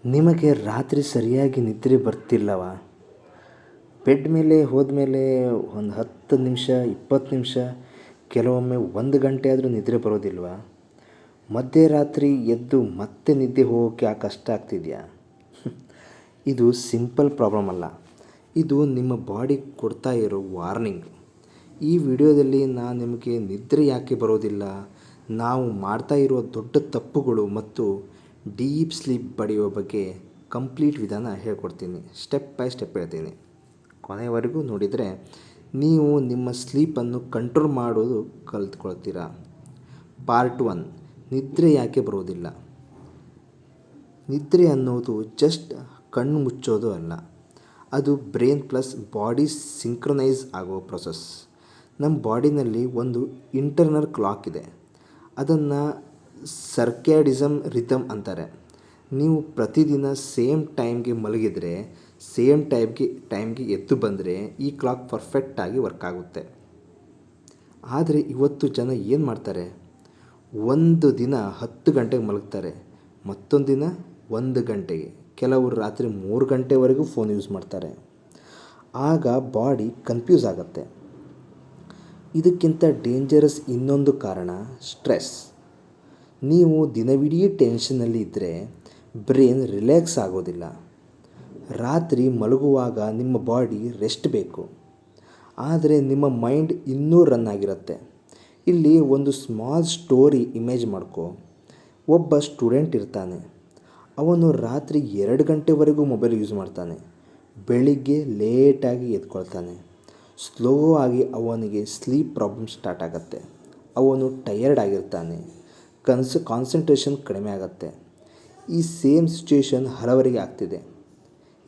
ನಿಮಗೆ ರಾತ್ರಿ ಸರಿಯಾಗಿ ನಿದ್ರೆ ಬರ್ತಿಲ್ಲವಾ? ಬೆಡ್ ಮೇಲೆ ಹೋದ್ಮೇಲೆ ಒಂದು 10 ನಿಮಿಷ 20 ನಿಮಿಷ ಕೆಲವೊಮ್ಮೆ 1 ಗಂಟೆ ಆದರೂ ನಿದ್ರೆ ಬರೋದಿಲ್ವಾ? ಮಧ್ಯರಾತ್ರಿ ಎದ್ದು ಮತ್ತೆ ನಿದ್ದೆ ಹೋಗೋಕ್ಕೆ ಕಷ್ಟ ಆಗ್ತಿದೆಯಾ? ಇದು ಸಿಂಪಲ್ ಪ್ರಾಬ್ಲಮ್ ಅಲ್ಲ, ಇದು ನಿಮ್ಮ ಬಾಡಿ ಕೊಡ್ತಾ ಇರೋ ವಾರ್ನಿಂಗ್. ಈ ವಿಡಿಯೋದಲ್ಲಿ ನಾನು ನಿಮಗೆ ನಿದ್ರೆ ಯಾಕೆ ಬರೋದಿಲ್ಲ, ನಾವು ಮಾಡ್ತಾ ಇರುವ ದೊಡ್ಡ ತಪ್ಪುಗಳು ಮತ್ತು ಡೀಪ್ ಸ್ಲೀಪ್ ಪಡೆಯುವ ಬಗ್ಗೆ ಕಂಪ್ಲೀಟ್ ವಿಧಾನ ಹೇಳ್ಕೊಡ್ತೀನಿ. ಸ್ಟೆಪ್ ಬೈ ಸ್ಟೆಪ್ ಹೇಳ್ತೀನಿ. ಕೊನೆಯವರೆಗೂ ನೋಡಿದರೆ ನೀವು ನಿಮ್ಮ ಸ್ಲೀಪನ್ನು ಕಂಟ್ರೋಲ್ ಮಾಡೋದು ಕಲಿತ್ಕೊಳ್ತೀರಾ. ಪಾರ್ಟ್ 1, ನಿದ್ರೆ ಯಾಕೆ ಬರೋದಿಲ್ಲ. ನಿದ್ರೆ ಅನ್ನೋದು ಜಸ್ಟ್ ಕಣ್ಣು ಮುಚ್ಚೋದು ಅಲ್ಲ, ಅದು ಬ್ರೈನ್ ಪ್ಲಸ್ ಬಾಡಿ ಸಿಂಕ್ರನೈಸ್ ಆಗೋ ಪ್ರೊಸೆಸ್. ನಮ್ಮ ಬಾಡಿನಲ್ಲಿ ಒಂದು ಇಂಟರ್ನಲ್ ಕ್ಲಾಕ್ ಇದೆ, ಅದನ್ನು ಸರ್ಕ್ಯಾಡಿಸಮ್ ರಿದಮ್ ಅಂತಾರೆ. ನೀವು ಪ್ರತಿದಿನ ಸೇಮ್ ಟೈಮ್ಗೆ ಮಲಗಿದರೆ ಸೇಮ್ ಟೈಮ್ಗೆ ಎದ್ದು ಬಂದರೆ ಈ ಕ್ಲಾಕ್ ಪರ್ಫೆಕ್ಟಾಗಿ ವರ್ಕ್ ಆಗುತ್ತೆ. ಆದರೆ ಇವತ್ತು ಜನ ಏನು ಮಾಡ್ತಾರೆ, ಒಂದು ದಿನ 10 ಗಂಟೆಗೆ ಮಲಗ್ತಾರೆ, ಮತ್ತೊಂದು ದಿನ 1 ಗಂಟೆಗೆ, ಕೆಲವರು ರಾತ್ರಿ 3 ಗಂಟೆವರೆಗೂ ಫೋನ್ ಯೂಸ್ ಮಾಡ್ತಾರೆ. ಆಗ ಬಾಡಿ ಕನ್ಫ್ಯೂಸ್ ಆಗುತ್ತೆ. ಇದಕ್ಕಿಂತ ಡೇಂಜರಸ್ ಇನ್ನೊಂದು ಕಾರಣ ಸ್ಟ್ರೆಸ್. ನೀವು ದಿನವಿಡೀ ಟೆನ್ಷನ್ನಲ್ಲಿ ಇದ್ದರೆ ಬ್ರೈನ್ ರಿಲ್ಯಾಕ್ಸ್ ಆಗೋದಿಲ್ಲ. ರಾತ್ರಿ ಮಲಗುವಾಗ ನಿಮ್ಮ ಬಾಡಿ ರೆಸ್ಟ್ ಬೇಕು, ಆದರೆ ನಿಮ್ಮ ಮೈಂಡ್ ಇನ್ನೂ ರನ್ ಆಗಿರುತ್ತೆ. ಇಲ್ಲಿ ಒಂದು ಸ್ಮಾಲ್ ಸ್ಟೋರಿ ಇಮೇಜ್ ಮಾಡ್ಕೊ. ಒಬ್ಬ ಸ್ಟೂಡೆಂಟ್ ಇರ್ತಾನೆ, ಅವನು ರಾತ್ರಿ 2 ಗಂಟೆವರೆಗೂ ಮೊಬೈಲ್ ಯೂಸ್ ಮಾಡ್ತಾನೆ. ಬೆಳಿಗ್ಗೆ ಲೇಟಾಗಿ ಎದ್ಕೊಳ್ತಾನೆ. ಸ್ಲೋ ಆಗಿ ಅವನಿಗೆ ಸ್ಲೀಪ್ ಪ್ರಾಬ್ಲಮ್ ಸ್ಟಾರ್ಟ್ ಆಗುತ್ತೆ. ಅವನು ಟಯರ್ಡ್ ಆಗಿರ್ತಾನೆ, ಕಾನ್ಸಂಟ್ರೇಷನ್ ಕಡಿಮೆ ಆಗುತ್ತೆ. ಈ ಸೇಮ್ ಸಿಚುವೇಶನ್ ಹಲವರಿಗೆ ಆಗ್ತಿದೆ.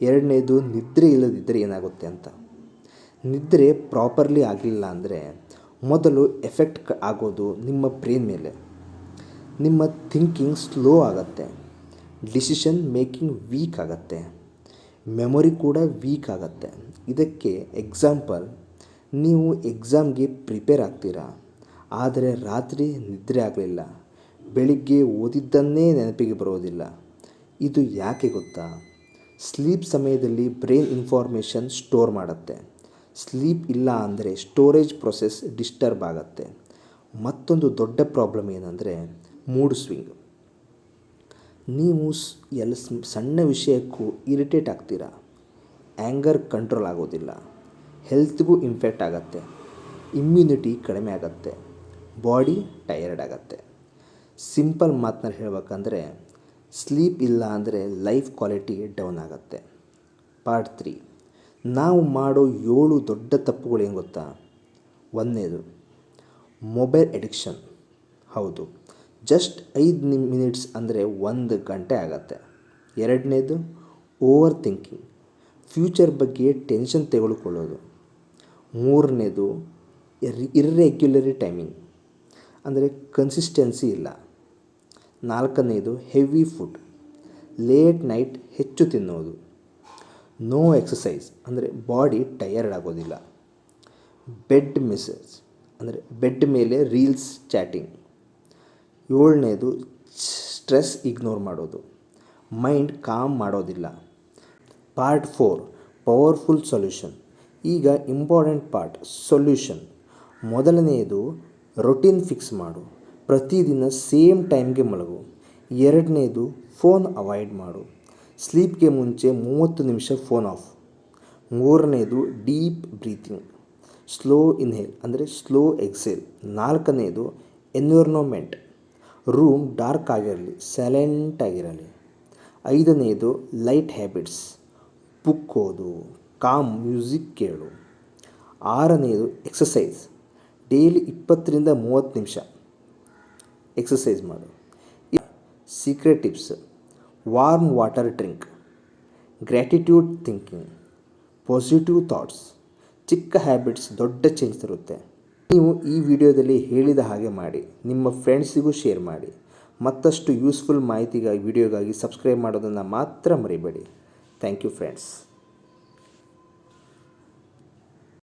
ಎರಡನೇದು, ನಿದ್ರೆ ಇಲ್ಲದಿದ್ದರೆ ಏನಾಗುತ್ತೆ ಅಂತ. ನಿದ್ರೆ ಪ್ರಾಪರ್ಲಿ ಆಗಲಿಲ್ಲ ಅಂದರೆ ಮೊದಲು ಎಫೆಕ್ಟ್ ಆಗೋದು ನಿಮ್ಮ ಬ್ರೈನ್ ಮೇಲೆ. ನಿಮ್ಮ ಥಿಂಕಿಂಗ್ ಸ್ಲೋ ಆಗುತ್ತೆ, ಡಿಸಿಷನ್ ಮೇಕಿಂಗ್ ವೀಕ್ ಆಗುತ್ತೆ, ಮೆಮೊರಿ ಕೂಡ ವೀಕ್ ಆಗುತ್ತೆ. ಇದಕ್ಕೆ ಎಕ್ಸಾಂಪಲ್, ನೀವು ಎಕ್ಸಾಮ್ಗೆ ಪ್ರಿಪೇರ್ ಆಗ್ತೀರಾ, ಆದರೆ ರಾತ್ರಿ ನಿದ್ರೆ ಆಗಲಿಲ್ಲ, ಬೆಳಿಗ್ಗೆ ಓದಿದ್ದನ್ನೇ ನೆನಪಿಗೆ ಬರೋದಿಲ್ಲ. ಇದು ಯಾಕೆ ಗೊತ್ತಾ? ಸ್ಲೀಪ್ ಸಮಯದಲ್ಲಿ ಬ್ರೈನ್ ಇನ್ಫಾರ್ಮೇಷನ್ ಸ್ಟೋರ್ ಮಾಡುತ್ತೆ. ಸ್ಲೀಪ್ ಇಲ್ಲ ಅಂದರೆ ಸ್ಟೋರೇಜ್ ಪ್ರೊಸೆಸ್ ಡಿಸ್ಟರ್ಬ್ ಆಗುತ್ತೆ. ಮತ್ತೊಂದು ದೊಡ್ಡ ಪ್ರಾಬ್ಲಮ್ ಏನಂದರೆ ಮೂಡ್ ಸ್ವಿಂಗ್. ನೀವು ಸಣ್ಣ ವಿಷಯಕ್ಕೂ ಇರಿಟೇಟ್ ಆಗ್ತೀರಾ, ಆ್ಯಂಗರ್ ಕಂಟ್ರೋಲ್ ಆಗೋದಿಲ್ಲ, ಹೆಲ್ತ್ಗೂ ಇಂಫೆಕ್ಟ್ ಆಗುತ್ತೆ, ಇಮ್ಯುನಿಟಿ ಕಡಿಮೆ ಆಗುತ್ತೆ, ಬಾಡಿ ಟಯರ್ಡ್ ಆಗುತ್ತೆ. ಸಿಂಪಲ್ ಮಾತನ್ನ ಹೇಳಬೇಕಂದ್ರೆ ಸ್ಲೀಪ್ ಇಲ್ಲ ಅಂದರೆ ಲೈಫ್ ಕ್ವಾಲಿಟಿ ಡೌನ್ ಆಗುತ್ತೆ. ಪಾರ್ಟ್ 3, ನಾವು ಮಾಡೋ 7 ದೊಡ್ಡ ತಪ್ಪುಗಳು ಏನು ಗೊತ್ತಾ? 1ನೇದು, ಮೊಬೈಲ್ ಎಡಿಕ್ಷನ್. ಹೌದು, ಜಸ್ಟ್ 5 ಮಿನಿಟ್ಸ್ ಅಂದರೆ 1 ಗಂಟೆ ಆಗುತ್ತೆ. 2ನೇದು, ಓವರ್ ಥಿಂಕಿಂಗ್, ಫ್ಯೂಚರ್ ಬಗ್ಗೆ ಟೆನ್ಷನ್ ತೆಗೆದುಕೊಳ್ಳೋದು. 3ನೇದು, ಇರ್ರೆಗ್ಯುಲರಿ ಟೈಮಿಂಗ್, ಅಂದರೆ ಕನ್ಸಿಸ್ಟೆನ್ಸಿ ಇಲ್ಲ. 4ನೇದು, ಹೆವಿ ಫುಡ್, ಲೇಟ್ ನೈಟ್ ಹೆಚ್ಚು ತಿನ್ನೋದು. ನೋ ಎಕ್ಸಸೈಸ್, ಅಂದರೆ ಬಾಡಿ ಟಯರ್ಡ್ ಆಗೋದಿಲ್ಲ. ಬೆಡ್ ಮೆಸೇಜ್, ಅಂದರೆ ಬೆಡ್ ಮೇಲೆ ರೀಲ್ಸ್ ಚಾಟಿಂಗ್. 7ನೇದು, ಸ್ಟ್ರೆಸ್ ಇಗ್ನೋರ್ ಮಾಡೋದು, ಮೈಂಡ್ ಕಾಮ್ ಮಾಡೋದಿಲ್ಲ. Part 4, powerful solution. ಈಗ ಇಂಪಾರ್ಟೆಂಟ್ ಪಾರ್ಟ್, ಸೊಲ್ಯೂಷನ್. ಮೊದಲನೆಯದು, ರೊಟೀನ್ ಫಿಕ್ಸ್ ಮಾಡು, ಪ್ರತಿದಿನ ಸೇಮ್ ಟೈಮ್ಗೆ ಮಲಗು. 2ನೇದು, ಫೋನ್ ಅವಾಯ್ಡ್ ಮಾಡು, ಸ್ಲೀಪ್ಗೆ ಮುಂಚೆ 30 ನಿಮಿಷ ಫೋನ್ ಆಫ್. 3ನೇದು, ಡೀಪ್ ಬ್ರೀತಿಂಗ್, ಸ್ಲೋ ಇನ್ಹೇಲ್ ಅಂದರೆ ಸ್ಲೋ ಎಕ್ಸೇಲ್. 4ನೇದು, ಎನ್ವಿರಾನ್ಮೆಂಟ್, ರೂಮ್ ಡಾರ್ಕ್ ಆಗಿರಲಿ, ಸೈಲೆಂಟ್ ಆಗಿರಲಿ. 5ನೇದು, ಲೈಟ್ ಹ್ಯಾಬಿಟ್ಸ್, ಬುಕ್ ಓದು, ಕಾಮ್ ಮ್ಯೂಸಿಕ್ ಕೇಳು. 6ನೇದು, ಎಕ್ಸಸೈಸ್, ಡೈಲಿ 20-30 ನಿಮಿಷ ಎಕ್ಸಸೈಸ್ ಮಾಡು. Secret tips, warm water drink, gratitude thinking, positive thoughts. ಚಿಕ್ಕ ಹ್ಯಾಬಿಟ್ಸ್ ದೊಡ್ಡ ಚೇಂಜ್ ತರುತ್ತೆ. ನೀವು ಈ ವಿಡಿಯೋದಲ್ಲಿ ಹೇಳಿದ ಹಾಗೆ ಮಾಡಿ, ನಿಮ್ಮ ಫ್ರೆಂಡ್ಸಿಗೂ ಶೇರ್ ಮಾಡಿ. ಮತ್ತಷ್ಟು ಯೂಸ್ಫುಲ್ ಮಾಹಿತಿಗಾಗಿ ವಿಡಿಯೋಗಾಗಿ ಸಬ್ಸ್ಕ್ರೈಬ್ ಮಾಡೋದನ್ನು ಮಾತ್ರ ಮರಿಬೇಡಿ. Thank you friends.